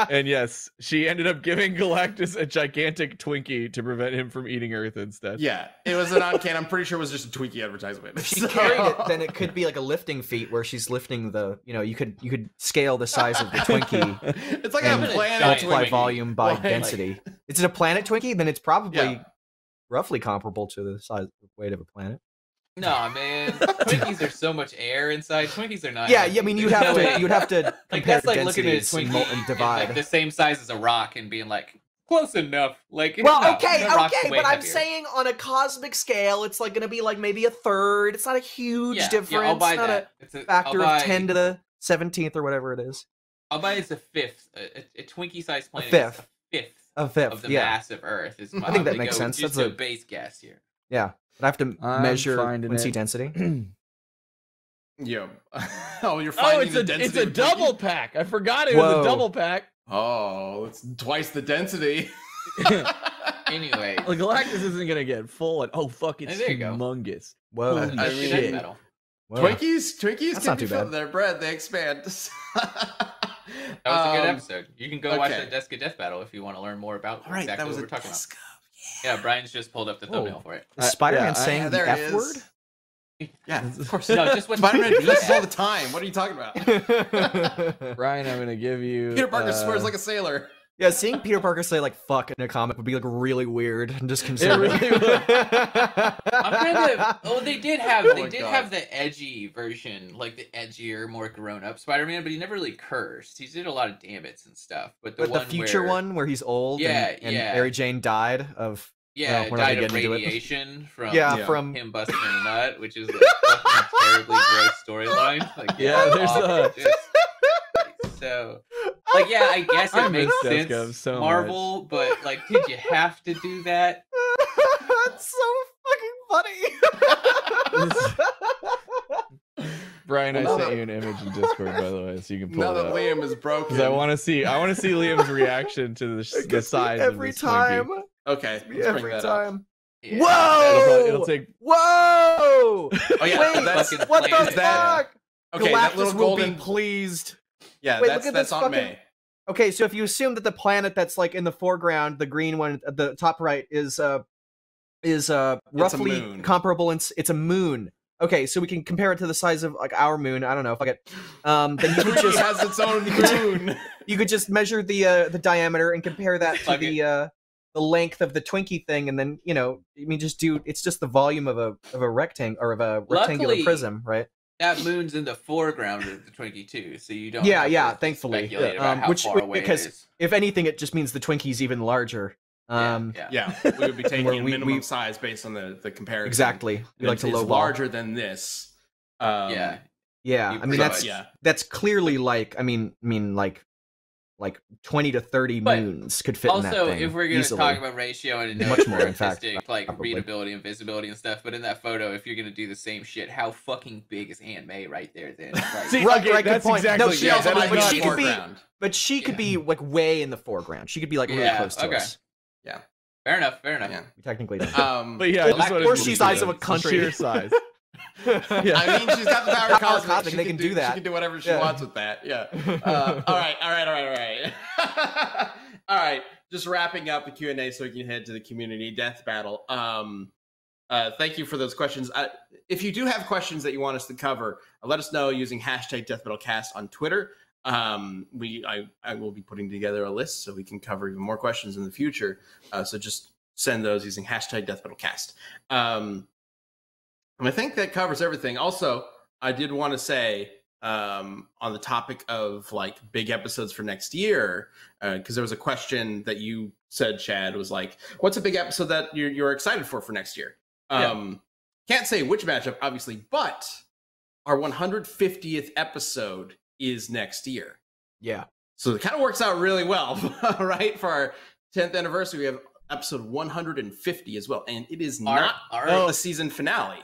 And yes, she ended up giving Galactus a gigantic Twinkie to prevent him from eating Earth instead.
Yeah, it was a non-canon. I'm pretty sure it was just a Twinkie advertisement.
If she carried it, then it could be like a lifting feat where she's lifting the, you could scale the size of the Twinkie
It's like
and
a planet
multiply
Twinkie.
volume by
Like-
density. Is it a planet Twinkie? Then it's probably
Yeah.
roughly comparable to the size weight of a planet.
no, man, Twinkies are so much air inside. Twinkies are not.
Yeah,
healthy.
I mean you'd
There's
have
no
to
way.
you'd have to
Like
compare
that's like looking at a
densities and
Twinkie
and divide.
like the same size as a rock and being like close enough. Like
Well,
no,
okay,
the rock's way
but I'm
heavier.
saying on a cosmic scale, it's like gonna be like maybe a third. It's not a huge difference.
Yeah, I'll buy
Not
that.
a factor
I'll
of
buy,
10 to the 17th or whatever it is.
I'll buy it's a fifth. A Twinkie-sized planet
fifth.
is a fifth
A fifth.
of the
Yeah.
mass of Earth. Is
I think that
I'll
makes
go
sense.
Just
That's
a base guess here.
Yeah. But I have to
I'm
measure
finding
Quincy
it.
density.
Yeah. Oh, you're
Oh,
finding
it's
the
a
density
it's a
of Twinkie?
double pack. I forgot it was
Whoa.
a double pack.
Oh, it's twice the density.
Anyway,
Like Galactus isn't gonna get full. And, oh fuck, it's
There you go.
humongous.
Whoa.
Holy
I
Death
mean,
shit.
Metal.
Whoa.
Twinkies
That's
can
not
be
too
filled.
bad.
They're bread. They expand.
That was a good episode. You can go watch
okay.
the Desk of Death Battle if you want to learn more about
All right,
exactly
that was
what
a
we're talking about.
disc.
Yeah, Brian's just pulled up the thumbnail
Whoa.
for it.
Is Spider-Man
yeah,
saying the
there it
F
is.
word?
Yeah, of course.
No, just what
Spider-Man does this all the time. What are you talking about?
Brian, I'm gonna give you.
Peter Parker swears like a sailor.
Yeah, seeing Peter Parker say like "fuck" in a comic would be like really weird and just
It
concerning.
really would.
I'm kind of. Oh, they did have
Oh
they
my
did
God.
have the edgy version, like the edgier, more grown-up Spider-Man, but he never really cursed. He did a lot of damage and stuff. But the
But the
one
future
where,
one where he's old
Yeah,
and
yeah.
Mary Jane died of
yeah,
we're not
died
gonna
of
get into it.
radiation from
yeah,
Yeah.
from
him busting a nut, which is a fucking terribly gross storyline. Like,
Yeah, there's
awful. Just, so. Like, yeah, I guess
I
it makes
miss
sense,
Death Gov so
Marvel, but like, did you have to do that?
That's so fucking funny.
Brian, I
Well,
sent
now
you an image in Discord, by the way, so you can pull
Now
it
that
up.
Liam is broken.
Because I want to see Liam's reaction to the size
every
of this
time.
Twinkie.
Okay, let's bring
Every
that up.
time.
Yeah.
Whoa!
It'll take.
Whoa!
Oh yeah,
Wait,
that's
fucking
what the
planet.
fuck?
okay.
Galactus
That little
will
golden.
be pleased.
Yeah,
Wait,
that's
look at
that's
this
on
fucking-
May.
Okay, so if you assume that the planet that's like in the foreground, the green one at the top right, is roughly
moon.
comparable, and it's a moon. Okay, so we can compare it to the size of like our moon. I don't know if I get. Then you could
Twinkie
just
has its own moon.
you could just measure the diameter and compare that to
Fuck
the length of the Twinkie thing, and then just do it's just the volume of a rectangle or of a rectangular
Luckily-
prism, right?
That moon's in the foreground of the Twinkie too, so you don't.
Yeah,
have
yeah,
to
thankfully.
speculate
Yeah.
about how
Which-
far away
because-
it is.
If anything, it just means the Twinkie's even larger.
Yeah.
Yeah, we would be taking
Where
a
we-
minimum
we-
size based on the comparison.
Exactly. We like
It's,
to
it's
lowball.
larger than this.
Yeah.
Yeah,
You
I mean
pretty
that's
much-
yeah.
that's clearly like like 20 to 30
But
moons could fit in that
Also,
thing.
if we're going to
easily.
talk about ratio and
Much more, in fact,
artistic, like
probably.
readability and visibility and stuff, but in that photo, if you're going to do the same shit, how fucking big is Aunt May right there? Then, like,
See,
Right,
okay,
right, good
that's
point.
exactly.
No,
She
yeah,
also
that
might
is
be
but
not-
she
in the
could be-
foreground.
But she could be like way in the foreground. She could be like really
Yeah,
close to
okay.
us.
fair enough. Fair enough.
Yeah.
We technically don't.
But
yeah, I
Well,
just wanted
or
to
she's
see
size
the-
of a
the
country.
sheer size.
I mean, she's got the power
Power
cosmic.
cosmic,
She
they can do that.
She can do whatever she
Yeah.
wants with that. Yeah. All right. All right. Just wrapping up the Q&A so we can head to the community death battle. Thank you for those questions. If you do have questions that you want us to cover, let us know using hashtag DeathBattleCast on Twitter. I will be putting together a list so we can cover even more questions in the future. So just send those using hashtag DeathBattleCast. And I think that covers everything. Also, I did want to say on the topic of like big episodes for next year, because there was a question that you said, Chad, was like, what's a big episode that you're excited for next year? Can't say which matchup, obviously, but our 150th episode is next year.
Yeah.
So it kind of works out really well, right? For our 10th anniversary, we have episode 150 as well. And it is not the season finale.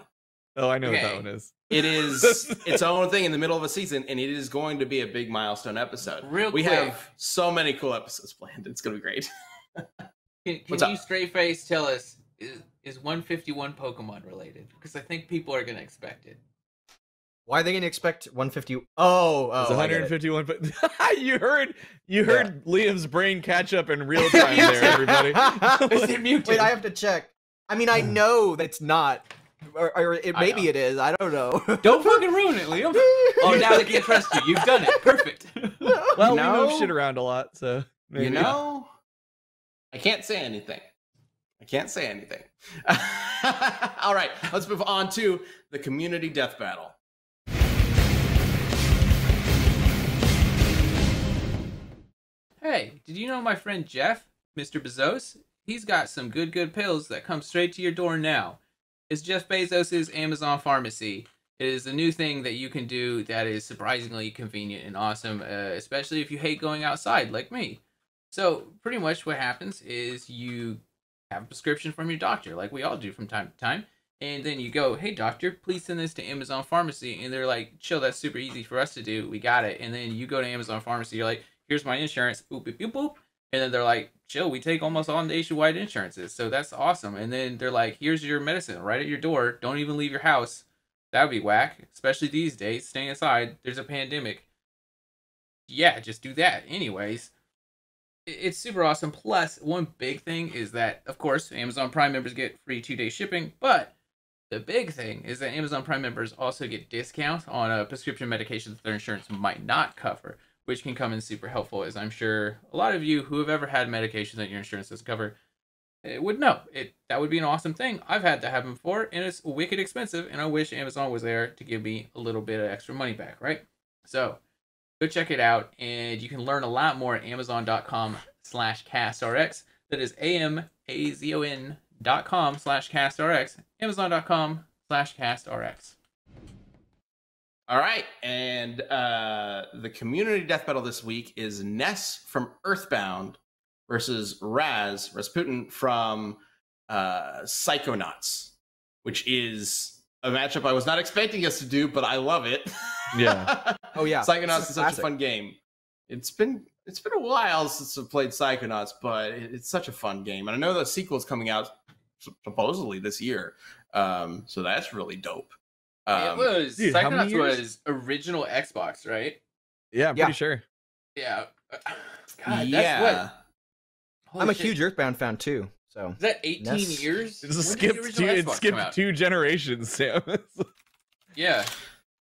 Oh, I know what that one is.
It is its own thing in the middle of a season, and it is going to be a big milestone episode. We have so many cool episodes planned. It's going to be great.
Can you straight face tell us, is 151 Pokemon related? Because I think people are going to expect it.
Why are they going to expect 150? Oh,
it's 151. But you heard Liam's brain catch up in real time there, everybody.
Is it muted? Wait, I have to check. I mean, I know that's not. Or maybe it is. I don't know.
Don't fucking ruin it, Liam. Oh, now they can't trust you. You've done it. Perfect.
Well, we move shit around a lot, so maybe.
I can't say anything. All right, let's move on to the community death battle.
Hey, did you know my friend Jeff, Mr. Bezos? He's got some good pills that come straight to your door now. It's Jeff Bezos' Amazon Pharmacy. It is a new thing that you can do that is surprisingly convenient and awesome, especially if you hate going outside like me. So pretty much what happens is you have a prescription from your doctor, like we all do from time to time, and then you go, hey doctor, please send this to Amazon Pharmacy, and they're like, chill, that's super easy for us to do, we got it. And then you go to Amazon Pharmacy, you're like, here's my insurance, boop, boop, boop, boop. And then they're like, chill, we take almost all nationwide insurances, so that's awesome. And then they're like, here's your medicine right at your door. Don't even leave your house. That would be whack, especially these days. Staying inside, there's a pandemic. Yeah, just do that. Anyways, it's super awesome. Plus, one big thing is that, of course, Amazon Prime members get free 2-day shipping. But the big thing is that Amazon Prime members also get discounts on prescription medications that their insurance might not cover, which can come in super helpful, as I'm sure a lot of you who have ever had medication that your insurance doesn't cover would know. That would be an awesome thing. I've had that happen before, and it's wicked expensive, and I wish Amazon was there to give me a little bit of extra money back, right? So go check it out, and you can learn a lot more at amazon.com/castrx. That is amazon.com/castrx, amazon.com/castrx.
All right, and the community death battle this week is Ness from Earthbound versus Rasputin from Psychonauts, which is a matchup I was not expecting us to do, but I love it.
Yeah.
Oh yeah.
Psychonauts is such a fun game. It's been a while since I've played Psychonauts, but it's such a fun game, and I know the sequel's coming out supposedly this year, so that's really dope.
Psychonauts was original Xbox, right?
Yeah, I'm pretty sure.
Yeah. God, that's
I'm a huge Earthbound fan too. So
is that 18 years?
It skipped 2 generations, Sam.
Yeah.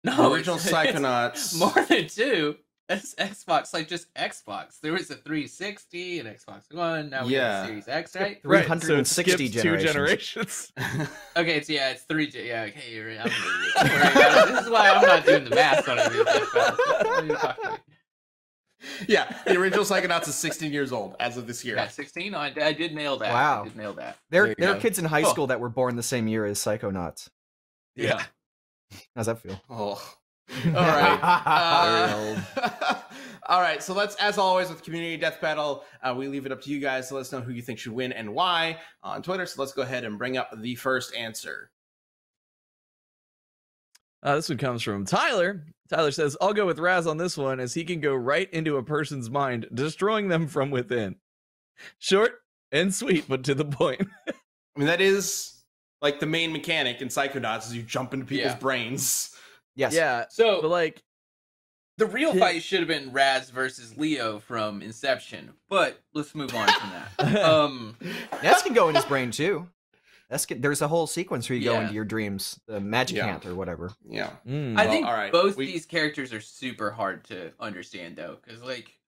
No,
original Psychonauts.
More than 2. That's Xbox, like just Xbox. There was a 360 and Xbox One. Now we have Series X, right?
360
so 2 generations.
Okay, it's 3. Yeah, okay, you're right. This is why I'm not doing the math on it.
Yeah, the original Psychonauts is 16 years old as of this year.
Yeah, 16. I did nail that.
Wow,
I did nail that.
There are kids in high school that were born the same year as Psychonauts.
Yeah.
How's that feel?
Oh. All right. All right. So let's, as always, with Community Death Battle, we leave it up to you guys to let us know who you think should win and why on Twitter. So let's go ahead and bring up the first answer.
This one comes from Tyler. Tyler says, I'll go with Raz on this one, as he can go right into a person's mind, destroying them from within. Short and sweet, but to the point.
I mean, that is like the main mechanic in Psychonauts, is you jump into people's brains.
Yes.
Yeah.
So,
but like,
the real fight should have been Raz versus Leo from Inception, but let's move on from that.
Ness can go in his brain too. There's a whole sequence where you go into your dreams, the magic ant or whatever.
Yeah.
I think both these characters are super hard to understand though, because like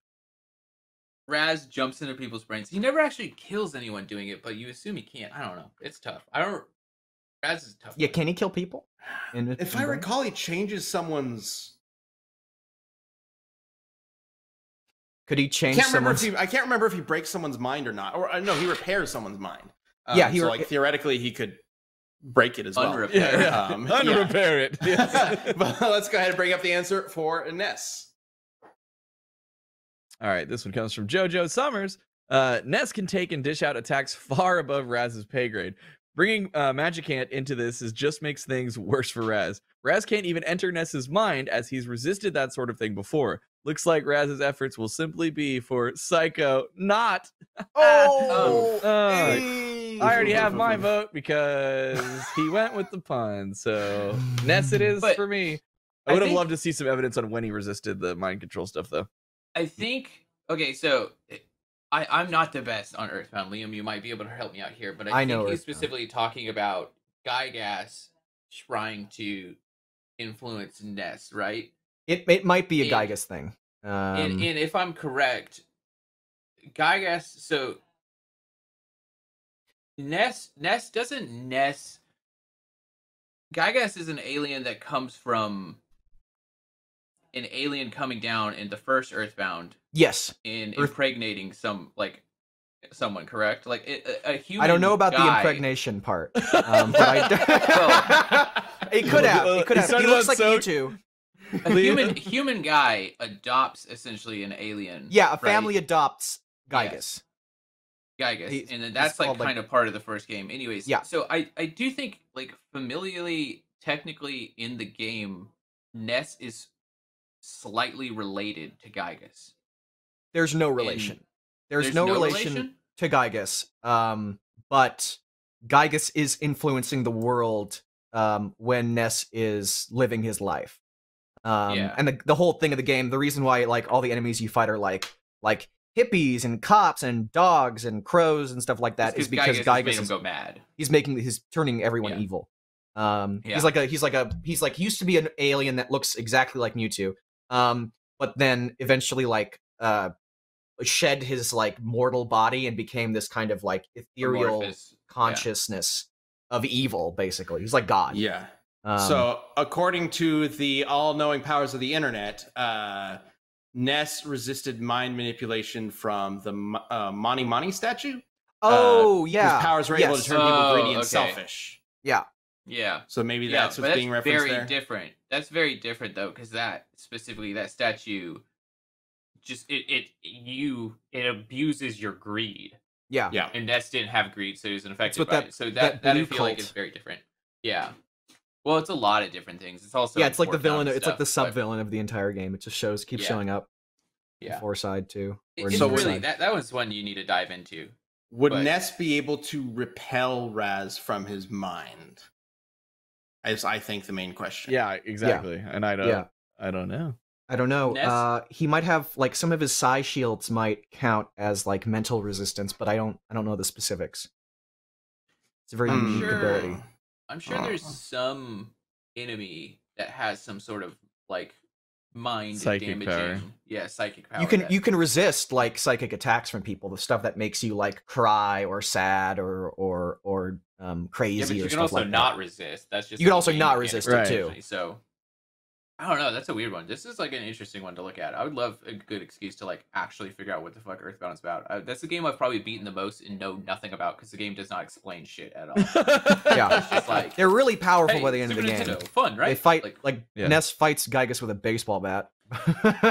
Raz jumps into people's brains. He never actually kills anyone doing it, but you assume he can't. I don't know. It's tough. Raz is tough.
Yeah, can he kill people?
If I recall, he changes someone's.
Could he change someone's?
I can't remember if he breaks someone's mind or not. Or no, he repairs someone's mind.
Yeah,
so like theoretically he could break it as well.
Unrepair it. Yes.
But let's go ahead and bring up the answer for Ness.
All right, this one comes from JoJo Summers. Ness can take and dish out attacks far above Raz's pay grade. Bringing Magicant into this just makes things worse for Raz. Raz can't even enter Ness's mind as he's resisted that sort of thing before. Looks like Raz's efforts will simply be for Psycho, not. I already have my vote because he went with the pun. So Ness it is for me. I would have loved to see some evidence on when he resisted the mind control stuff, though.
I think, okay, so I'm not the best on Earthbound. Liam, you might be able to help me out here, but I think he's specifically talking about Gygas trying to influence Ness, right?
It might be a Gygas thing.
And if I'm correct, Gygas, so Ness, Gygas is an alien that comes from an alien coming down in the first Earthbound.
Yes.
Impregnating someone, correct? Like a human.
I don't know about the impregnation part. But it could have. It could have. He looks like you two.
A human guy adopts essentially an alien.
Yeah, a family adopts Gygas.
Gygas, and then that's like kind of part of the first game. Anyways,
yeah.
So I do think like familially, technically in the game, Ness is slightly related to Gygas.
There's no relation. There's no relation to Gygas. But Gygas is influencing the world when Ness is living his life. And the whole thing of the game, the reason why like all the enemies you fight are like hippies and cops and dogs and crows and stuff like that is because Gygas
made him go mad.
He's turning everyone evil. He's used to be an alien that looks exactly like Mewtwo. But then eventually shed his like mortal body and became this kind of like ethereal consciousness of evil, basically. He's like God.
Yeah. So according to the all-knowing powers of the internet, Ness resisted mind manipulation from the Mani Mani statue.
Yeah.
His powers were able to turn people greedy and selfish.
Yeah.
Yeah.
So maybe that's what's being referenced there.
Very different. That's very different though, because that statue just it abuses your greed.
Yeah.
Yeah.
And Ness didn't have greed, so he was affected by it. So that I feel like is very different. Yeah. Well, it's a lot of different things. It's also
it's like the villain. It's like the sub villain of the entire game. It just keeps showing up.
Yeah.
Four side too.
So really, that was one you need to dive into.
Would Ness be able to repel Raz from his mind? Is I think the main question.
Yeah, exactly. Yeah. And I don't know.
I don't know. He might have like some of his psi shields might count as like mental resistance, but I don't know the specifics. It's a very unique ability.
I'm sure there's some enemy that has some sort of like mind
psychic
damaging
power.
Yeah, psychic power.
You can resist like psychic attacks from people, the stuff that makes you like cry or sad or crazy.
Yeah, but you
or
can
stuff
also
like
not
that.
resist. That's just
you can also not resist it too.
So I don't know. That's a weird one. This is like an interesting one to look at. I would love a good excuse to like actually figure out what the fuck Earthbound is about. That's the game I've probably beaten the most and know nothing about because the game does not explain shit at all.
Yeah,
it's just like
they're really powerful by the end of the game.
Fun, right?
They fight Ness fights Gygas with a baseball bat.
But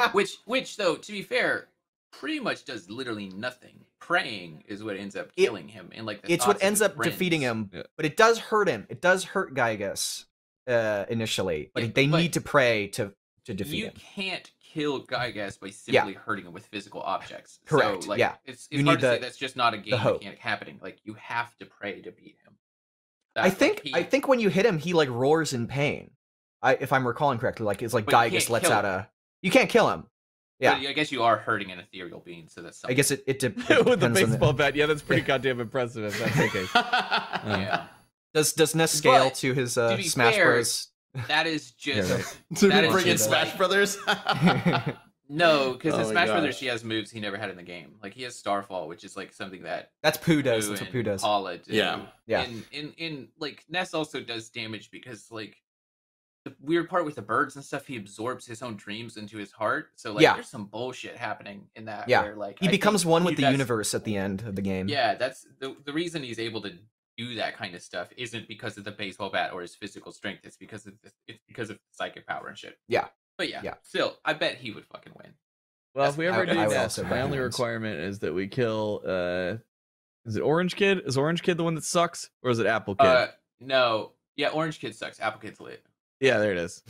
also, which though, to be fair, pretty much does literally nothing. Praying is what ends up killing him, and like
it's what ends up defeating him. Yeah. But it does hurt him. It does hurt Gygas initially, but they need to pray to defeat him.
You can't kill Gygas by simply hurting him with physical objects.
Correct.
So, like, it's hard to say that's just not a game mechanic happening. Like you have to pray to beat him.
I think when you hit him, he like roars in pain. If I'm recalling correctly, like it's like Gygas lets out a. You can't kill him. Yeah,
but I guess you are hurting an ethereal being, so that's.
I guess it depends
with the baseball bat. Yeah, that's pretty goddamn impressive. If that's the case.
Yeah.
Does Ness scale to his Smash Bros?
That is just
to bring in Smash Brothers.
No, because in
Oh my
Smash Brothers,
gosh.
he has moves he never had in the game. Like he has Starfall, which is like something that
That's Pooh does.
Pooh
That's what
and
Pooh does.
Paula do.
Yeah.
Yeah.
In like Ness also does damage because like the weird part with the birds and stuff, he absorbs his own dreams into his heart. So like
Yeah.
there's some bullshit happening in that.
Yeah.
Where, like
He
I
becomes
think
one with the
that's-
universe at the end of the game.
Yeah, that's the reason he's able to do that kind of stuff isn't because of the baseball bat or his physical strength. It's because of psychic power and shit.
Yeah.
But yeah,
Yeah.
still, I bet he would fucking win.
Well, if we ever do
I would
Ness,
also
my only
recommend.
requirement is that we kill. Is it Orange Kid? Is Orange Kid the one that sucks, or is it Apple Kid?
No, yeah, Orange Kid sucks. Apple Kid's lit.
Yeah, there it is.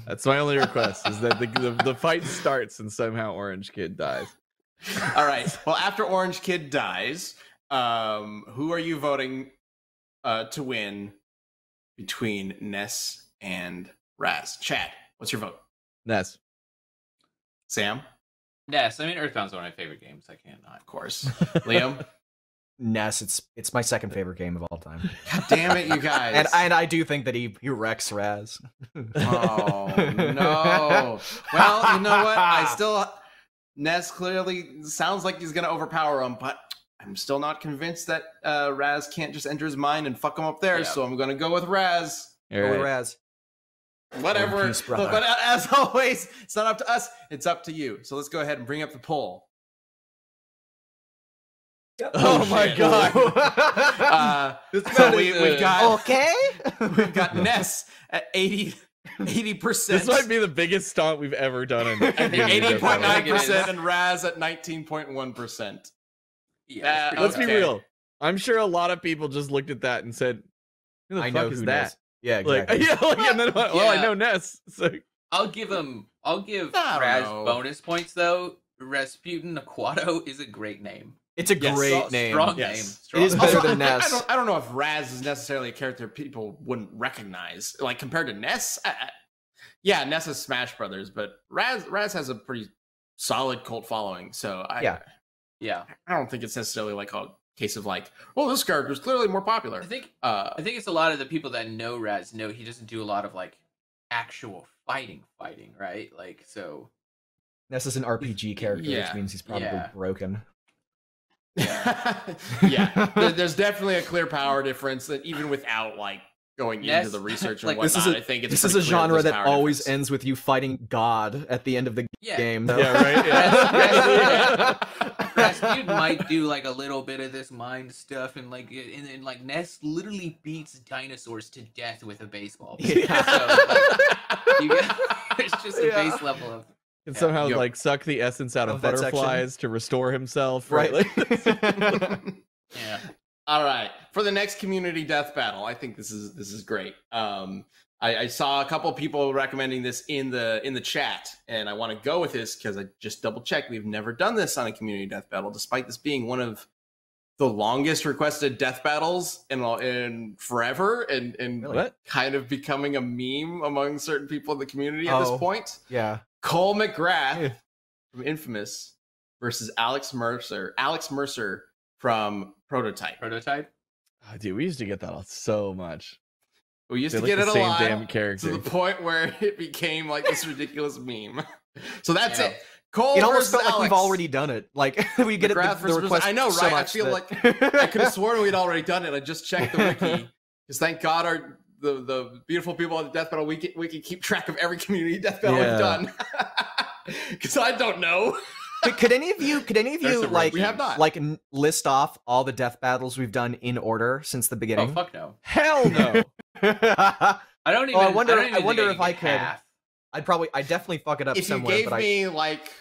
That's my only request: is that the fight starts and somehow Orange Kid dies.
All right. Well, after Orange Kid dies, who are you voting to win between Ness and Raz? Chad, what's your vote?
Ness.
Sam,
Ness. I mean, Earthbound's one of my favorite games. I can't not.
of course. Liam.
Ness, it's my second favorite game of all time.
God damn it, you guys.
And I do think that he wrecks Raz.
Oh no. Well, you know what? I still Ness clearly sounds like he's gonna overpower him, but I'm still not convinced that Raz can't just enter his mind and fuck him up there.
Yeah.
So I'm gonna go with Raz.
All
Go with
right.
Raz.
Whatever.
Peace, brother.
But as always, it's not up to us. It's up to you. So let's go ahead and bring up the poll.
Oh my
shit.
god.
So we've got
Okay.
we've got Ness at 80%.
This might be the biggest stomp we've ever done in
I think
80.9% and Raz at 19.1%.
Yeah, it's pretty
Let's be
Okay.
real. I'm sure a lot of people just looked at that and said, "Who the
I
fuck
know
is
who
that?"
Ness. Yeah,
Like,
exactly.
yeah, like, and then well, I
Yeah.
know Ness. So
I'll give
I don't
Raz
know.
bonus points though. Rasputin Aquato is a great name.
It's a
Yes,
great name.
Strong
Yes.
name.
It
Strong
is
name.
better
Also,
than Ness.
I don't know if Raz is necessarily a character people wouldn't recognize. Like compared to Ness, yeah, Ness is Smash Brothers, but Raz has a pretty solid cult following. So
Yeah.
Yeah,
I don't think it's necessarily like a case of like, well, this character is clearly more popular.
I think it's a lot of the people that know Raz know he doesn't do a lot of like actual fighting, right? Like so.
Ness is an RPG character,
Yeah.
which means he's probably
Yeah.
broken.
yeah, there's definitely a clear power difference that even without like going
Yes.
into the research and
Like,
whatnot,
this is a-
I think it's
This is
pretty
a
clear
genre
there's
that
power
always
difference.
ends with you fighting God at the end of the
Yeah.
game.
yeah, right. Yeah.
Rasputin might do like a little bit of this mind stuff, and like like Ness literally beats dinosaurs to death with a baseball.
Yeah.
So, like, you get, there's just a
Yeah.
base level of
Can
Yeah.
somehow
Yep.
like suck the essence out of
Of that section.
butterflies to restore himself.
Right.
Like,
yeah.
All right, for the next community death battle, I think this is great. I saw a couple people recommending this in the chat, and I want to go with this because I just double checked. We've never done this on a community death battle, despite this being one of the longest requested death battles in forever, and
Really?
what?
kind of becoming a meme among certain people in the community at
Oh.
this point.
Yeah.
Cole McGrath
Yeah.
from Infamous versus Alex Mercer. Alex Mercer from Prototype.
Prototype.
Oh, dude, we used to get that so much.
We used
They're
to
like
get
the
it a
same
lot
damn
to
character.
the point where it became like this ridiculous meme. So that's
Yeah.
it. Cole
It almost
versus
felt like we've
Alex.
already done it. Like we get it
McGrath
the
versus-
request.
I know,
so
right? I
much
feel
that-
I could have sworn we'd already done it. I just checked the wiki. Because thank God the beautiful people on the Death Battle wiki keep track of every community death battle
Yeah.
we've done. Because I don't know.
Could any of you
There's some
like
We have not.
like list off all the death battles we've done in order since the
Oh
beginning?
fuck no.
Hell no.
I don't even.
Oh, I wonder-
don't even
I wonder
think
if I
can
could.
get half.
I'd definitely fuck it up
If you
somewhere.
gave
but
me like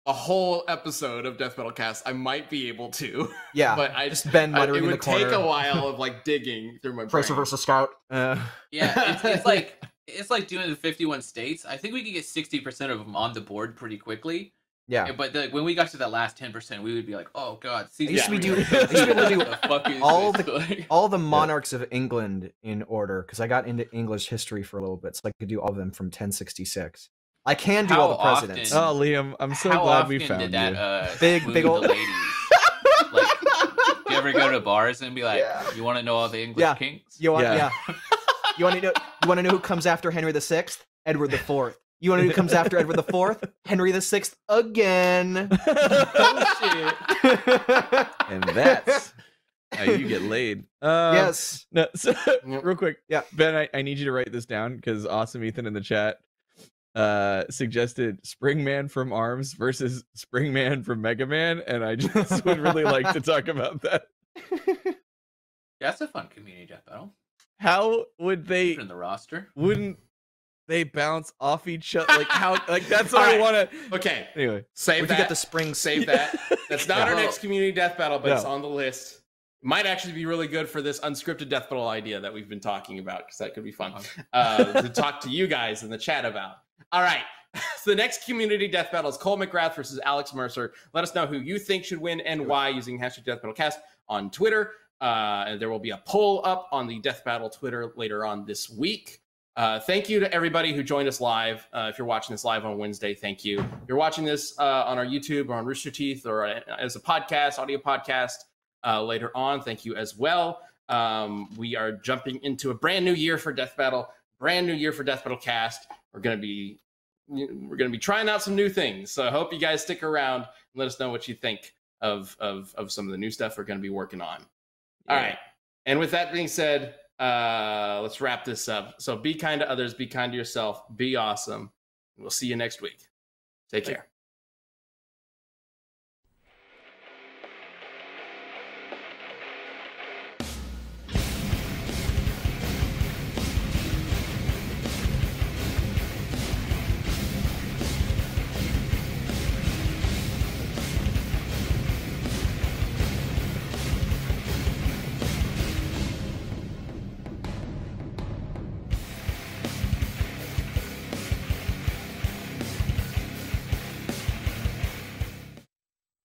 a whole episode of Death Battle Cast, I might be able to.
yeah,
But I
just Ben
it
muttering in the
would
corner.
take a while of like digging through my
Tracer
brain.
versus Scout.
Yeah, it's like doing the 51 states. I think we could get 60% of them on the board pretty quickly.
yeah.
But when we got to that last 10%, we would be like, "Oh God!"
I used to be
Yeah.
doing- I used to be able to do
What the fuck is
all
this?
the-
Like-
All the monarchs of England in order because I got into English history for a little bit, so I could do all of them from 1066. I can do
How
all the presidents.
often-
Oh, Liam, I'm so
How
glad
often
we found
did that
you.
Big
move
old-
the ladies? Like, do you ever go to bars and be like,
Yeah.
"You want to know all the English
Yeah.
kings?"
You want,
Yeah.
yeah. You want to know? You want to know who comes after Henry VI? Edward IV. You want to know who comes after Edward IV? Henry VI again.
Oh,
And that's how you get laid.
Yes.
No, so,
Yep.
real quick.
Yeah.
Ben, I need you to write this down because Awesome Ethan in the chat suggested Springman from ARMS versus Springman from Mega Man, and I just would really like to talk about that.
That's a fun community death battle.
How would they
In the roster.
wouldn't they bounce off each other? Like how like that's what
All
I
right.
wanna
Okay,
anyway.
save
We
that.
could get the spring
Save that. That's not our
Yeah.
next community death battle, but it's
No.
on the list. Might actually be really good for this unscripted death battle idea that we've been talking about, because that could be fun to talk to you guys in the chat about. All right. So the next community death battle is Cole McGrath versus Alex Mercer. Let us know who you think should win and why using hashtag DeathBattleCast on Twitter. And there will be a poll up on the Death Battle Twitter later on this week. Thank you to everybody who joined us live. If you're watching this live on Wednesday, thank you. If you're watching this on our YouTube or on Rooster Teeth or as a podcast, audio podcast later on, thank you as well. We are jumping into a brand new year for Death Battle, brand new year for Death Battle Cast. We're gonna be trying out some new things. So I hope you guys stick around and let us know what you think of some of the new stuff we're gonna be working on. All right. And with that being said, let's wrap this up. So be kind to others, be kind to yourself, be awesome. We'll see you next week. Take care.